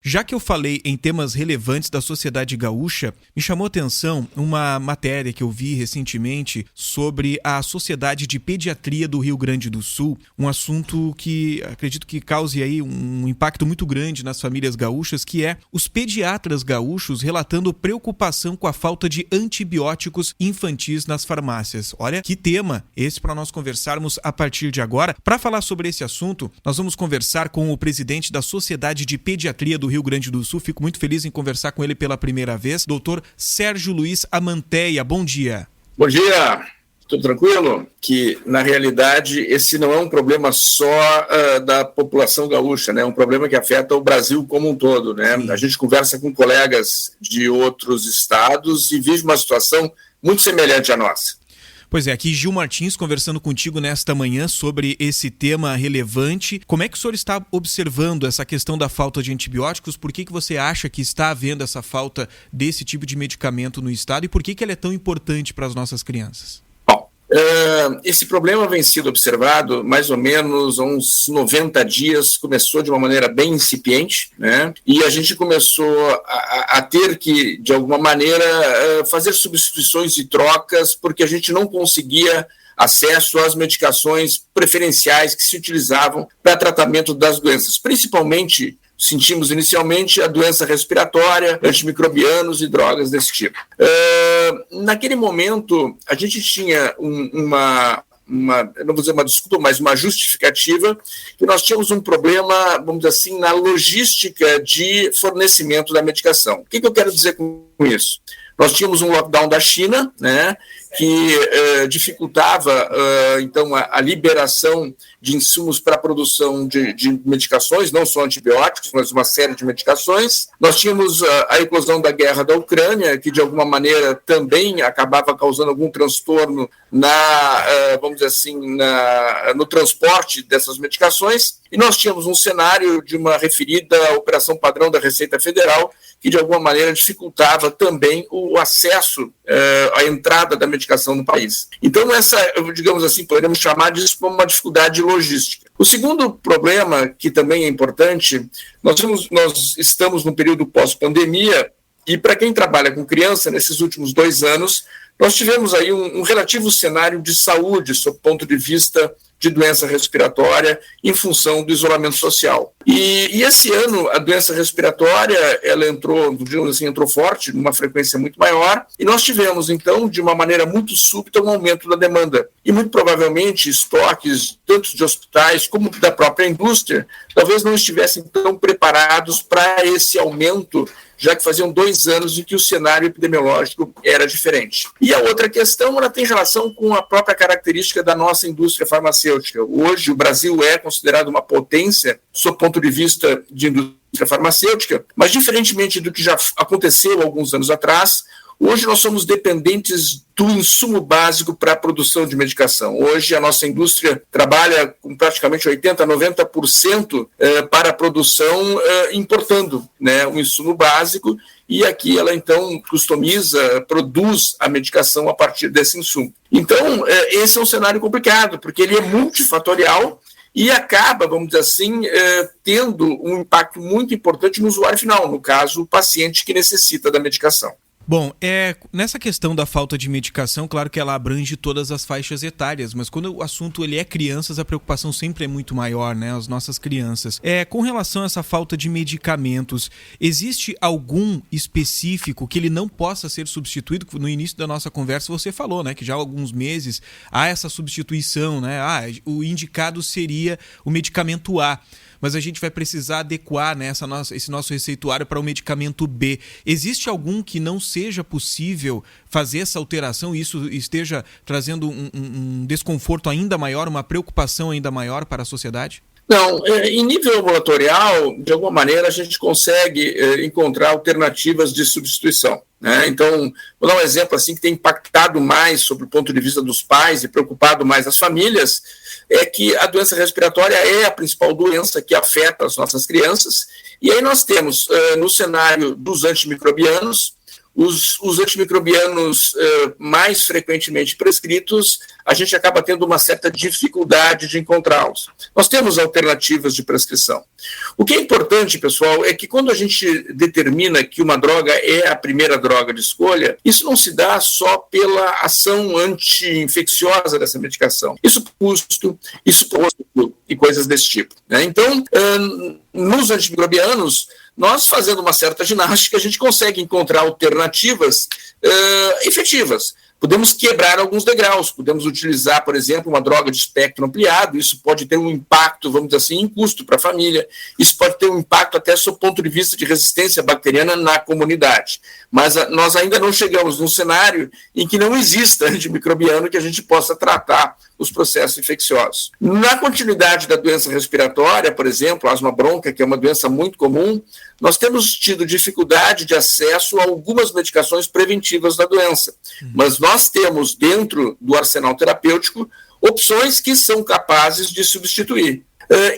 Já que eu falei em temas relevantes da sociedade gaúcha, me chamou a atenção uma matéria que eu vi recentemente sobre a Sociedade de Pediatria do Rio Grande do Sul, um assunto que acredito que cause aí um impacto muito grande nas famílias gaúchas, que é os pediatras gaúchos relatando preocupação com a falta de antibióticos infantis nas farmácias. Olha que tema esse para nós conversarmos a partir de agora. Para falar sobre esse assunto, nós vamos conversar com o presidente da Sociedade de Pediatria do Rio Grande do Sul. Fico muito feliz em conversar com ele pela primeira vez. Doutor Sérgio Luiz Amanteia, bom dia. Bom dia, tudo tranquilo? Que, na realidade, esse não é um problema só da população gaúcha, né? É um problema que afeta o Brasil como um todo, né? Sim. A gente conversa com colegas de outros estados e vive uma situação muito semelhante à nossa. Pois é, aqui Gil Martins conversando contigo nesta manhã sobre esse tema relevante. Como é que o senhor está observando essa questão da falta de antibióticos? Por que você acha que está havendo essa falta desse tipo de medicamento no estado e por que ele é tão importante para as nossas crianças? Esse problema vem sendo observado mais ou menos há uns 90 dias, começou de uma maneira bem incipiente, né? E a gente começou a ter que, de alguma maneira, fazer substituições e trocas, porque a gente não conseguia acesso às medicações preferenciais que se utilizavam para tratamento das doenças, principalmente sentimos inicialmente a doença respiratória, antimicrobianos e drogas desse tipo. Naquele momento, a gente tinha não vou dizer uma desculpa, mas uma justificativa, que nós tínhamos um problema, vamos dizer assim, na logística de fornecimento da medicação. O que eu quero dizer com isso? Nós tínhamos um lockdown da China, né, que dificultava, então, a liberação de insumos para a produção de medicações, não só antibióticos, mas uma série de medicações. Nós tínhamos a eclosão da guerra da Ucrânia, que, de alguma maneira, também acabava causando algum transtorno vamos dizer assim, no transporte dessas medicações. E nós tínhamos um cenário de uma referida operação padrão da Receita Federal, que, de alguma maneira, dificultava também o acesso à entrada da medicação no país. Então, digamos assim, poderíamos chamar disso como uma dificuldade logística. O segundo problema, que também é importante, nós estamos no período pós-pandemia, e para quem trabalha com criança, nesses últimos 2 anos, nós tivemos aí um relativo cenário de saúde, sob o ponto de vista de doença respiratória, em função do isolamento social. E esse ano, a doença respiratória, ela entrou forte, numa frequência muito maior, e nós tivemos, então, de uma maneira muito súbita, um aumento da demanda. E, muito provavelmente, estoques, tanto de hospitais como da própria indústria, talvez não estivessem tão preparados para esse aumento, já que faziam 2 anos em que o cenário epidemiológico era diferente. E a outra questão, ela tem relação com a própria característica da nossa indústria farmacêutica. Hoje, o Brasil é considerado uma potência, sob o ponto de vista de indústria farmacêutica, mas, diferentemente do que já aconteceu alguns anos atrás, hoje nós somos dependentes do insumo básico para a produção de medicação. Hoje a nossa indústria trabalha com praticamente 80%, 90% para a produção importando, né, o insumo básico, e aqui ela então produz a medicação a partir desse insumo. Então, esse é um cenário complicado, porque ele é multifatorial e acaba, vamos dizer assim, tendo um impacto muito importante no usuário final, no caso, o paciente que necessita da medicação. Bom, nessa questão da falta de medicação, claro que ela abrange todas as faixas etárias, mas quando o assunto ele é crianças, a preocupação sempre é muito maior, né? As nossas crianças. Com relação a essa falta de medicamentos, existe algum específico que ele não possa ser substituído? No início da nossa conversa você falou, né, que já há alguns meses há essa substituição, né? O indicado seria o medicamento A, mas a gente vai precisar adequar, né, esse nosso receituário para o medicamento B. Existe algum que não seja possível fazer essa alteração e isso esteja trazendo um desconforto ainda maior, uma preocupação ainda maior para a sociedade? Não, em nível laboratorial, de alguma maneira, a gente consegue encontrar alternativas de substituição, né? Então, vou dar um exemplo assim que tem impactado mais sobre o ponto de vista dos pais e preocupado mais as famílias, é que a doença respiratória é a principal doença que afeta as nossas crianças, e aí nós temos, no cenário dos antimicrobianos, os antimicrobianos mais frequentemente prescritos, a gente acaba tendo uma certa dificuldade de encontrá-los. Nós temos alternativas de prescrição. O que é importante, pessoal, é que quando a gente determina que uma droga é a primeira droga de escolha, isso não se dá só pela ação anti-infecciosa dessa medicação. Isso custo, isso custo e coisas desse tipo, né? Então, nos antimicrobianos, nós fazendo uma certa ginástica, a gente consegue encontrar alternativas efetivas. Podemos quebrar alguns degraus, podemos utilizar, por exemplo, uma droga de espectro ampliado, isso pode ter um impacto, vamos dizer assim, em custo para a família, isso pode ter um impacto até do ponto de vista de resistência bacteriana na comunidade. Mas nós ainda não chegamos num cenário em que não exista antimicrobiano que a gente possa tratar os processos infecciosos. Na continuidade da doença respiratória, por exemplo, a asma brônquica, que é uma doença muito comum, nós temos tido dificuldade de acesso a algumas medicações preventivas da doença. Mas nós temos, dentro do arsenal terapêutico, opções que são capazes de substituir.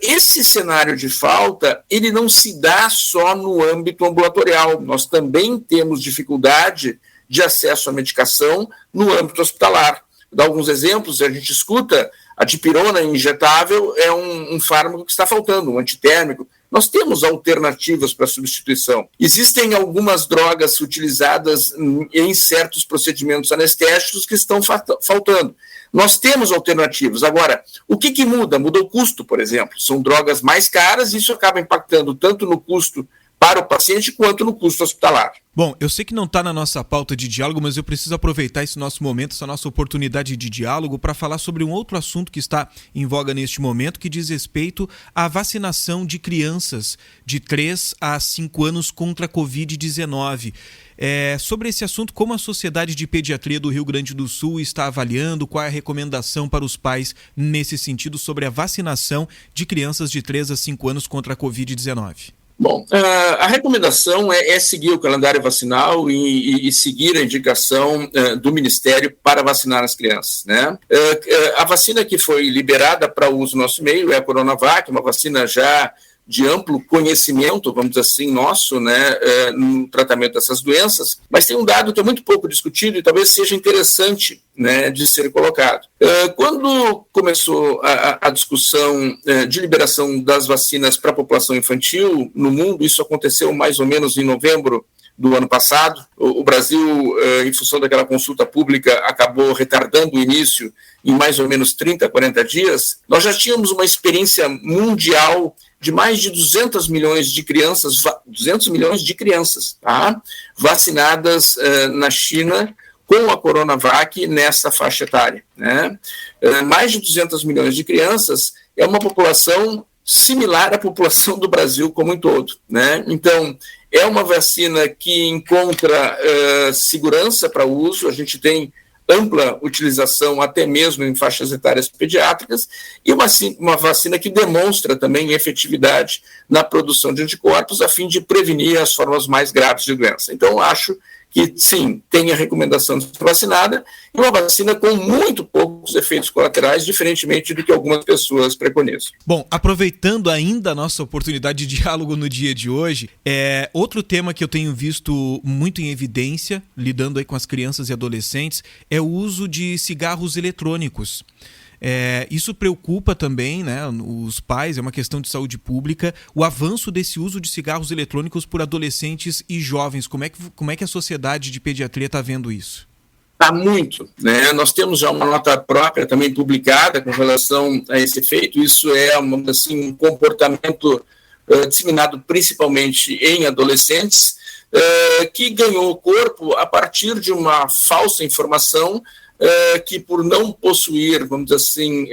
Esse cenário de falta, ele não se dá só no âmbito ambulatorial. Nós também temos dificuldade de acesso à medicação no âmbito hospitalar. Vou dar alguns exemplos, a gente escuta, a dipirona injetável é um fármaco que está faltando, um antitérmico. Nós temos alternativas para substituição. Existem algumas drogas utilizadas em certos procedimentos anestésicos que estão faltando. Nós temos alternativas. Agora, o que muda? Muda o custo, por exemplo. São drogas mais caras e isso acaba impactando tanto no custo para o paciente quanto no custo hospitalar. Bom, eu sei que não está na nossa pauta de diálogo, mas eu preciso aproveitar esse nosso momento, essa nossa oportunidade de diálogo para falar sobre um outro assunto que está em voga neste momento, que diz respeito à vacinação de crianças de 3 a 5 anos contra a Covid-19. Sobre esse assunto, como a Sociedade de Pediatria do Rio Grande do Sul está avaliando, qual é a recomendação para os pais nesse sentido sobre a vacinação de crianças de 3 a 5 anos contra a Covid-19? Bom, a recomendação é seguir o calendário vacinal e seguir a indicação do Ministério para vacinar as crianças, né? A vacina que foi liberada para uso no nosso meio é a Coronavac, uma vacina já de amplo conhecimento, vamos dizer assim, nosso, né, no tratamento dessas doenças, mas tem um dado que é muito pouco discutido e talvez seja interessante, né, de ser colocado. Quando começou a discussão de liberação das vacinas para a população infantil no mundo, isso aconteceu mais ou menos em novembro do ano passado. O Brasil, em função daquela consulta pública, acabou retardando o início em mais ou menos 30, 40 dias. Nós já tínhamos uma experiência mundial de mais de 200 milhões de crianças, tá? Vacinadas na China com a Coronavac nessa faixa etária, né? Mais de 200 milhões de crianças é uma população similar à população do Brasil como um todo, né? Então, é uma vacina que encontra segurança para uso, a gente tem ampla utilização até mesmo em faixas etárias pediátricas e uma vacina que demonstra também efetividade na produção de anticorpos a fim de prevenir as formas mais graves de doença. Então, acho que, sim, tem a recomendação de ser vacinada e uma vacina com muito poucos efeitos colaterais, diferentemente do que algumas pessoas preconizam. Bom, aproveitando ainda a nossa oportunidade de diálogo no dia de hoje, outro tema que eu tenho visto muito em evidência, lidando aí com as crianças e adolescentes, é o uso de cigarros eletrônicos. Isso preocupa também, né, os pais, é uma questão de saúde pública, o avanço desse uso de cigarros eletrônicos por adolescentes e jovens. Como é que a Sociedade de Pediatria está vendo isso? Está muito, né? Nós temos já uma nota própria também publicada com relação a esse efeito. Isso é um comportamento disseminado principalmente em adolescentes, que ganhou corpo a partir de uma falsa informação que, por não possuir, vamos dizer assim,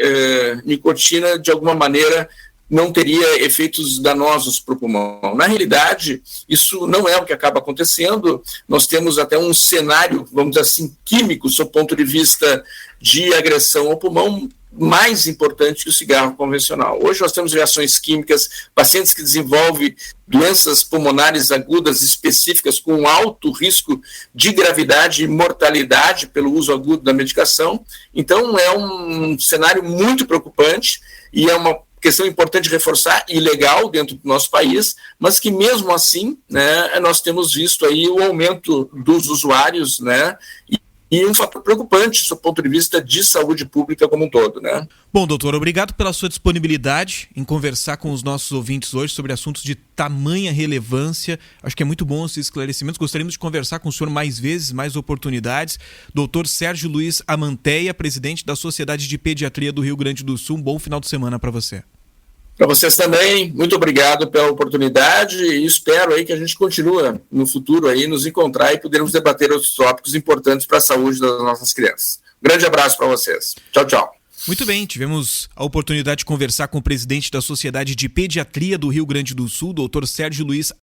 nicotina, de alguma maneira não teria efeitos danosos para o pulmão. Na realidade, isso não é o que acaba acontecendo. Nós temos até um cenário, vamos dizer assim, químico, sob o ponto de vista de agressão ao pulmão, mais importante que o cigarro convencional. Hoje nós temos reações químicas, pacientes que desenvolvem doenças pulmonares agudas específicas com alto risco de gravidade e mortalidade pelo uso agudo da medicação. Então é um cenário muito preocupante e é uma questão importante reforçar, ilegal dentro do nosso país, mas que mesmo assim, né, nós temos visto aí o aumento dos usuários, né, e um fator preocupante do ponto de vista de saúde pública como um todo, né? Bom, doutor, obrigado pela sua disponibilidade em conversar com os nossos ouvintes hoje sobre assuntos de tamanha relevância. Acho que é muito bom esses esclarecimentos. Gostaríamos de conversar com o senhor mais vezes, mais oportunidades. Doutor Sérgio Luiz Amanteia, presidente da Sociedade de Pediatria do Rio Grande do Sul. Um bom final de semana para você. Para vocês também, muito obrigado pela oportunidade e espero aí que a gente continue no futuro aí nos encontrar e podermos debater outros tópicos importantes para a saúde das nossas crianças. Grande abraço para vocês. Tchau, tchau. Muito bem, tivemos a oportunidade de conversar com o presidente da Sociedade de Pediatria do Rio Grande do Sul, doutor Sérgio Luiz